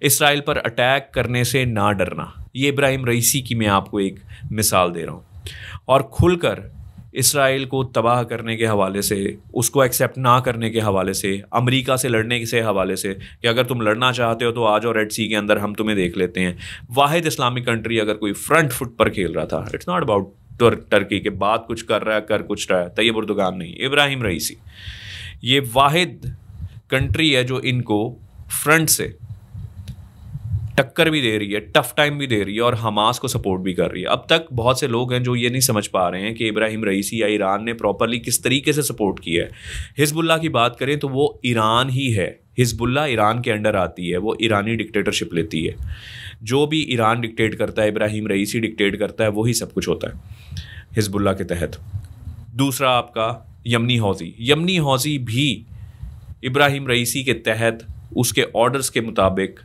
اسرائیل پر attack کرنے سے نہ ڈرنا، یہ ابراہیم رئیسی کی میں آپ کو ایک مثال دے رہا ہوں، اور کھل کر اسرائیل کو تباہ کرنے کے حوالے سے، اس کو ایکسیپٹ نہ کرنے کے حوالے سے، امریکہ سے لڑنے سے حوالے سے کہ اگر تم لڑنا چاہتے ہو تو آ جاؤ ریڈ سی کے اندر، ہم تمہیں دیکھ لیتے ہیں۔ واحد اسلامک کنٹری اگر کوئی فرنٹ فٹ پر کھیل رہا تھا، اٹس ناٹ اباؤٹ ٹرکی کے بات کچھ کر رہا ہے، کر کچھ رہا ہے، طیب اردگان نہیں، ابراہیم رئیسی یہ واحد کنٹری ہے جو ان کو فرنٹ سے ٹکر بھی دے رہی ہے، ٹف ٹائم بھی دے رہی ہے، اور حماس کو سپورٹ بھی کر رہی ہے۔ اب تک بہت سے لوگ ہیں جو یہ نہیں سمجھ پا رہے ہیں کہ ابراہیم رئیسی یا ایران نے پراپرلی کس طریقے سے سپورٹ کیا ہے۔ حزب اللہ کی بات کریں تو وہ ایران ہی ہے، حزب اللہ ایران کے انڈر آتی ہے، وہ ایرانی ڈکٹیٹرشپ لیتی ہے، جو بھی ایران ڈکٹیٹ کرتا ہے، ابراہیم رئیسی ڈکٹیٹ کرتا ہے، وہی سب کچھ ہوتا ہے حزب اللہ کے تحت۔ دوسرا آپ کا یمنی حوثی، یمنی حوثی بھی ابراہیم رئیسی کے تحت اس کے آرڈرز کے مطابق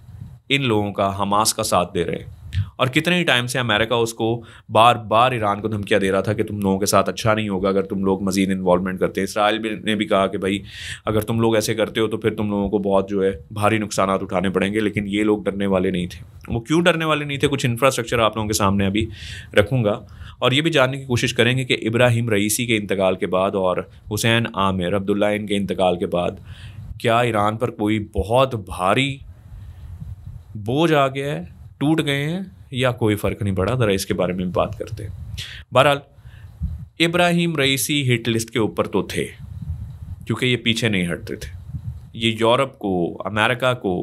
ان لوگوں کا، حماس کا ساتھ دے رہے ہیں، اور کتنے ہی ٹائم سے امریکہ اس کو بار بار ایران کو دھمکیاں دے رہا تھا کہ تم لوگوں کے ساتھ اچھا نہیں ہوگا اگر تم لوگ مزید انوالومنٹ کرتے ہیں۔ اسرائیل نے بھی کہا کہ بھائی اگر تم لوگ ایسے کرتے ہو تو پھر تم لوگوں کو بہت جو ہے بھاری نقصانات اٹھانے پڑیں گے، لیکن یہ لوگ ڈرنے والے نہیں تھے۔ وہ کیوں ڈرنے والے نہیں تھے؟ کچھ انفراسٹرکچر آپ لوگوں کے سامنے ابھی رکھوں گا، اور یہ بھی جاننے کی کوشش کریں گے کہ ابراہیم رئیسی کے انتقال کے بعد اور حسین عامر عبداللہ ان کے انتقال کے بعد کیا ایران پر کوئی بہت بھاری بوجھ آ گیا ہے، ٹوٹ گئے ہیں، یا کوئی فرق نہیں پڑا؟ ذرا اس کے بارے میں بات کرتے ہیں۔ بہرحال ابراہیم رئیسی ہٹ لسٹ کے اوپر تو تھے، کیونکہ یہ پیچھے نہیں ہٹتے تھے، یہ یورپ کو، امریکہ کو،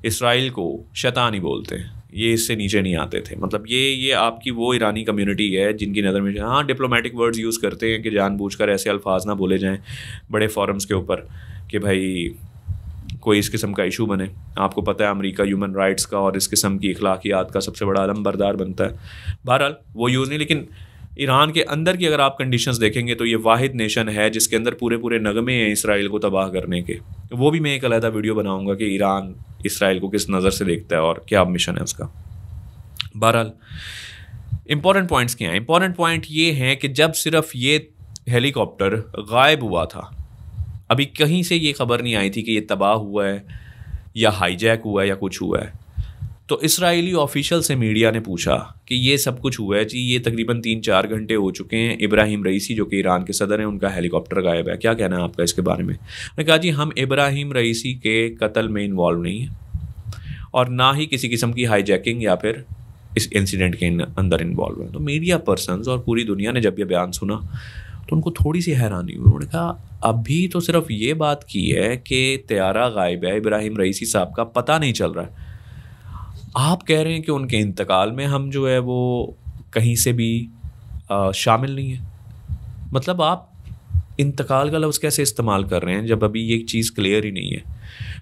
اسرائیل کو شیطان ہی بولتے ہیں، یہ اس سے نیچے نہیں آتے تھے۔ مطلب یہ آپ کی وہ ایرانی کمیونٹی ہے جن کی نظر میں ہاں ڈپلومیٹک ورڈز یوز کرتے ہیں کہ جان بوجھ کر ایسے الفاظ نہ بولے جائیں بڑے فورمز کے اوپر کہ بھائی کوئی اس قسم کا ایشو بنے۔ آپ کو پتہ ہے امریکہ ہیومن رائٹس کا اور اس قسم کی اخلاقیات کا سب سے بڑا علم بردار بنتا ہے۔ بہرحال وہ یوز نہیں، لیکن ایران کے اندر کی اگر آپ کنڈیشنز دیکھیں گے تو یہ واحد نیشن ہے جس کے اندر پورے نغمے ہیں اسرائیل کو تباہ کرنے کے۔ وہ بھی میں ایک علیحدہ ویڈیو بناؤں گا کہ ایران اسرائیل کو کس نظر سے دیکھتا ہے اور کیا مشن ہے اس کا۔ بہرحال امپورٹنٹ پوائنٹس کیا ہیں؟ امپورٹنٹ پوائنٹ یہ ہیں کہ جب صرف یہ ہیلی کاپٹر غائب ہوا تھا، ابھی کہیں سے یہ خبر نہیں آئی تھی کہ یہ تباہ ہوا ہے یا ہائی جیک ہوا ہے یا کچھ ہوا ہے، تو اسرائیلی آفیشل سے میڈیا نے پوچھا کہ یہ سب کچھ ہوا ہے جی، یہ تقریباً 3-4 گھنٹے ہو چکے ہیں، ابراہیم رئیسی جو کہ ایران کے صدر ہیں ان کا ہیلی کاپٹر غائب ہے، کیا کہنا ہے آپ کا اس کے بارے میں؟ میں نے کہا جی ہم ابراہیم رئیسی کے قتل میں انوالو نہیں ہیں اور نہ ہی کسی قسم کی ہائی جیکنگ یا پھر اس انسیڈنٹ کے اندر انوالو ہیں۔ تو میڈیا پرسنز اور پوری دنیا نے جب یہ بیان سنا تو ان کو تھوڑی سی حیرانی ہوئی، انہوں نے کہا ابھی تو صرف یہ بات کی ہے کہ طیارہ غائب ہے، ابراہیم رئیسی صاحب کا پتہ نہیں چل رہا ہے، آپ کہہ رہے ہیں کہ ان کے انتقال میں ہم جو ہے وہ کہیں سے بھی شامل نہیں ہیں؟ مطلب آپ انتقال کا لفظ کیسے استعمال کر رہے ہیں جب ابھی یہ چیز کلیئر ہی نہیں ہے؟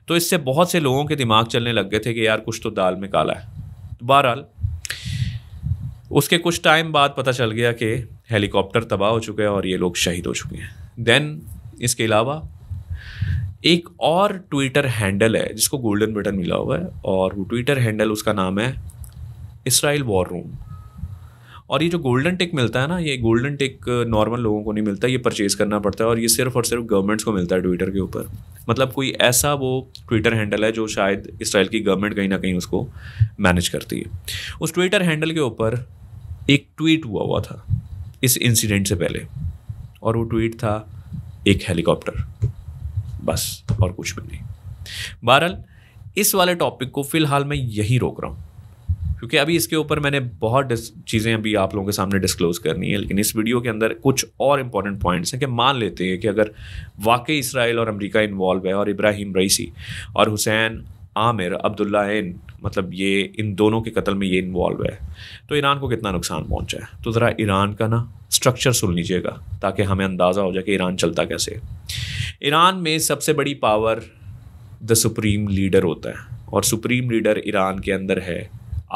تو اس سے بہت سے لوگوں کے دماغ چلنے لگ گئے تھے کہ یار کچھ تو دال میں کالا ہے۔ بہرحال اس کے کچھ ٹائم بعد پتہ چل گیا کہ ہیلی کاپٹر تباہ ہو چکا ہے اور یہ لوگ شہید ہو چکے ہیں۔ دین اس کے علاوہ ایک اور ٹویٹر ہینڈل ہے جس کو گولڈن بٹن ملا ہوا ہے، اور وہ ٹویٹر ہینڈل اس کا نام ہے اسرائیل وار روم۔ اور یہ جو گولڈن ٹک ملتا ہے نا، یہ گولڈن ٹک نارمل لوگوں کو نہیں ملتا، یہ پرچیز کرنا پڑتا ہے، اور یہ صرف اور صرف گورنمنٹس کو ملتا ہے ٹویٹر کے اوپر۔ مطلب کوئی ایسا وہ ٹویٹر ہینڈل ہے جو شاید اسرائیل کی گورنمنٹ کہیں نہ کہیں اس کو مینیج کرتی ہے۔ اس ٹویٹر ہینڈل کے اوپر ایک ٹویٹ ہوا تھا اس انسیڈنٹ سے پہلے، اور وہ ٹویٹ تھا ایک ہیلی کاپٹر، بس اور کچھ بھی نہیں۔ بہرحال اس والے ٹاپک کو فی الحال میں یہی روک رہا ہوں کیونکہ ابھی اس کے اوپر میں نے بہت چیزیں ابھی آپ لوگوں کے سامنے ڈسکلوز کرنی ہے، لیکن اس ویڈیو کے اندر کچھ اور امپورٹنٹ پوائنٹس ہیں کہ مان لیتے ہیں کہ اگر واقعی اسرائیل اور امریکہ انوالو ہے اور ابراہیم رئیسی اور حسین عامر عبداللہ مطلب یہ ان دونوں کے قتل میں یہ انوالو ہے، تو ایران کو کتنا نقصان پہنچا ہے؟ تو ذرا ایران کا نا اسٹرکچر سن لیجیے گا تاکہ ہمیں اندازہ ہو جائے کہ ایران چلتا کیسے ہے۔ ایران میں سب سے بڑی پاور دا سپریم لیڈر ہوتا ہے، اور سپریم لیڈر ایران کے اندر ہے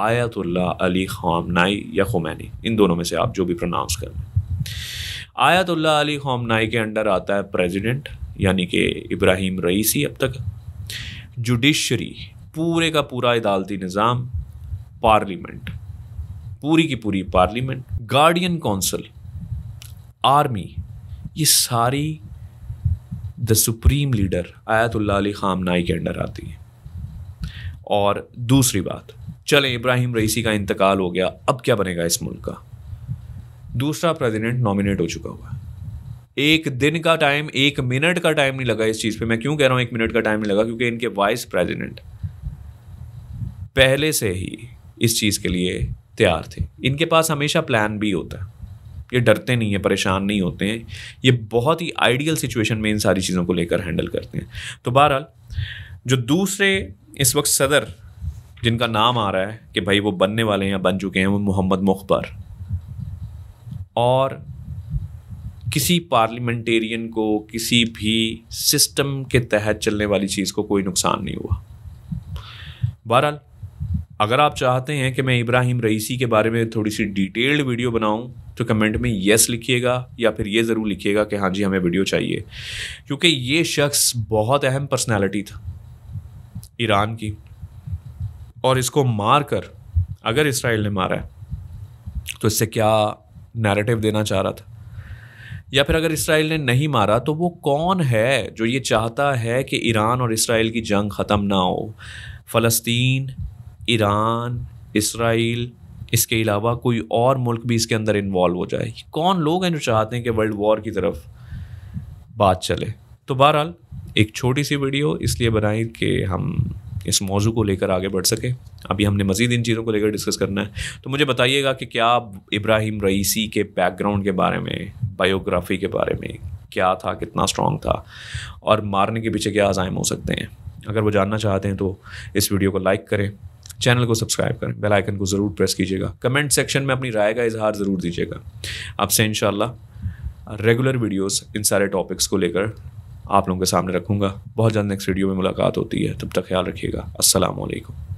آیت اللہ علی خامنائی یا خمینی، ان دونوں میں سے آپ جو بھی پروناؤنس کر لیں۔ آیت اللہ علی خامنائی کے انڈر آتا ہے پریزیڈنٹ یعنی کہ ابراہیم رئیسی اب تک، جوڈیشری پورے کا پورا عدالتی نظام، پارلیمنٹ پوری کی پوری پارلیمنٹ، گارڈین کونسل، آرمی، یہ ساری دا سپریم لیڈر آیت اللہ علی خامنائی کے انڈر آتی ہے۔ اور دوسری بات، چلیں ابراہیم رئیسی کا انتقال ہو گیا، اب کیا بنے گا اس ملک کا؟ دوسرا پریزیڈنٹ نامینیٹ ہو چکا ہوا ہے. ایک دن کا ٹائم، 1 منٹ کا ٹائم نہیں لگا اس چیز پہ. میں کیوں کہہ رہا ہوں 1 منٹ کا ٹائم نہیں لگا؟ کیونکہ ان کے وائس پریزیڈنٹ پہلے سے ہی اس چیز کے لیے تیار تھے. ان کے پاس ہمیشہ پلان بھی ہوتا ہے، یہ ڈرتے نہیں ہیں، پریشان نہیں ہوتے ہیں، یہ بہت ہی آئیڈیل سچویشن میں ان ساری چیزوں کو لے کر ہینڈل کرتے ہیں. تو بہرحال جو دوسرے اس وقت صدر جن کا نام آ رہا ہے کہ بھائی وہ بننے والے ہیں یا بن چکے ہیں، وہ محمد مخبر. اور کسی پارلیمنٹیرین کو کسی بھی سسٹم کے تحت چلنے والی چیز کو کوئی نقصان نہیں ہوا. بہرحال اگر آپ چاہتے ہیں کہ میں ابراہیم رئیسی کے بارے میں تھوڑی سی ڈیٹیلڈ ویڈیو بناؤں تو کمنٹ میں یس لکھیے گا، یا پھر یہ ضرور لکھیے گا کہ ہاں جی ہمیں ویڈیو چاہیے، کیونکہ یہ شخص بہت اہم پرسنالٹی تھا ایران کی. اور اس کو مار کر اگر اسرائیل نے مارا ہے تو اس سے کیا نیریٹو دینا چاہ رہا تھا، یا پھر اگر اسرائیل نے نہیں مارا تو وہ کون ہے جو یہ چاہتا ہے کہ ایران اور اسرائیل کی جنگ ختم نہ ہو؟ فلسطین، ایران، اسرائیل، اس کے علاوہ کوئی اور ملک بھی اس کے اندر انوالو ہو جائے. کون لوگ ہیں جو چاہتے ہیں کہ ورلڈ وار کی طرف بات چلے؟ تو بہرحال ایک چھوٹی سی ویڈیو اس لیے بنائی کہ ہم اس موضوع کو لے کر آگے بڑھ سکیں. ابھی ہم نے مزید ان چیزوں کو لے کر ڈسکس کرنا ہے. تو مجھے بتائیے گا کہ کیا ابراہیم رئیسی کے بیک گراؤنڈ کے بارے میں، بایوگرافی کے بارے میں کیا تھا، کتنا اسٹرانگ تھا، اور مارنے کے پیچھے کیا عزائم ہو سکتے ہیں؟ اگر وہ جاننا چاہتے ہیں تو اس ویڈیو کو لائک کریں، چینل کو سبسکرائب کریں، بیل آئیکن کو ضرور پریس کیجیے گا، کمنٹ سیکشن میں اپنی رائے کا اظہار ضرور دیجیے گا. اب سے انشاءاللہ ریگولر ویڈیوز ان سارے ٹاپکس کو لے کر آپ لوگوں کے سامنے رکھوں گا. بہت جلد نیکسٹ ویڈیو میں ملاقات ہوتی ہے، تب تک خیال رکھیے گا. السلام علیکم.